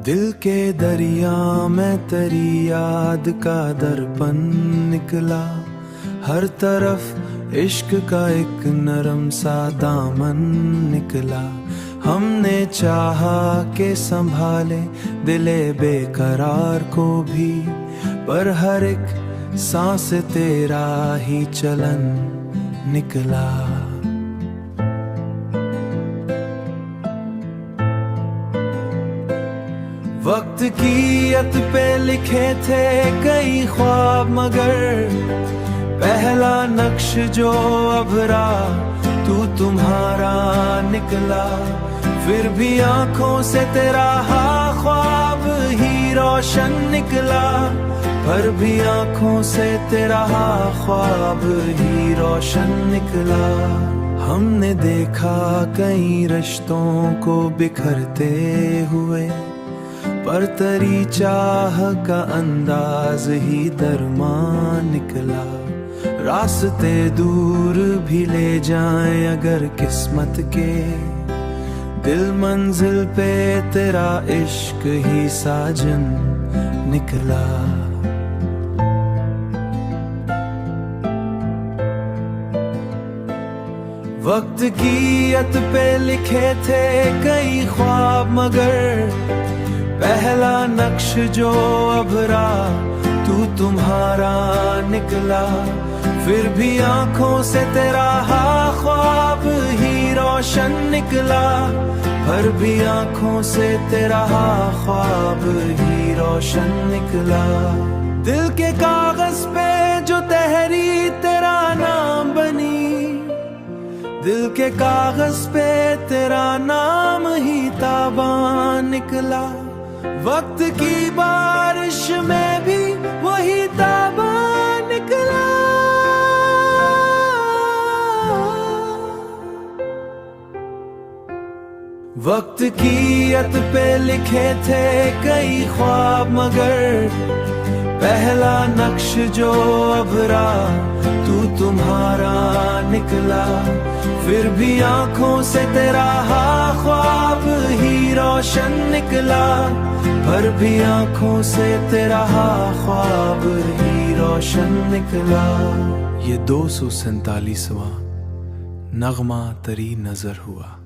दिल के दरिया में तेरी याद का दर्पण निकला, हर तरफ इश्क का एक नरम सा दामन निकला। हमने चाहा के संभाले दिले बेकरार को भी, पर हर एक सांस तेरा ही चलन निकला। वक्त की अत पे लिखे थे कई ख्वाब, मगर पहला नक्श जो अभरा तू तुम्हारा निकला। फिर भी आंखों से तेरा ख्वाब ही रोशन निकला, पर भी आंखों से तेरा ख्वाब ही रोशन निकला। हमने देखा कई रिश्तों को बिखरते हुए, पर तेरी चाह का अंदाज ही दरमान निकला। रास्ते दूर भी ले जाएं अगर किस्मत के, दिल मंजिल पे तेरा इश्क ही साजन निकला। वक्त की अत पे लिखे थे कई ख्वाब, मगर पहला नक्श जो अभरा तू तुम्हारा निकला। फिर भी आंखों से तेरा ख्वाब ही रोशन निकला, पर भी आंखों से तेरा ख्वाब ही रोशन निकला। दिल के कागज पे जो तहरीर तेरा नाम बनी, दिल के कागज पे तेरा नाम ही ताबान निकला। वक्त की बारिश में भी वही ताबान निकला। वक्त की अत पे लिखे थे कई ख्वाब, मगर पहला नक्श जो अभरा तू तुम्हारा निकला। फिर भी आंखों से तेरा ख्वाब ही रोशन निकला, पर भी आंखों से तेरा ख्वाब ही रोशन निकला। ये 247वां नगमा तेरी नजर हुआ।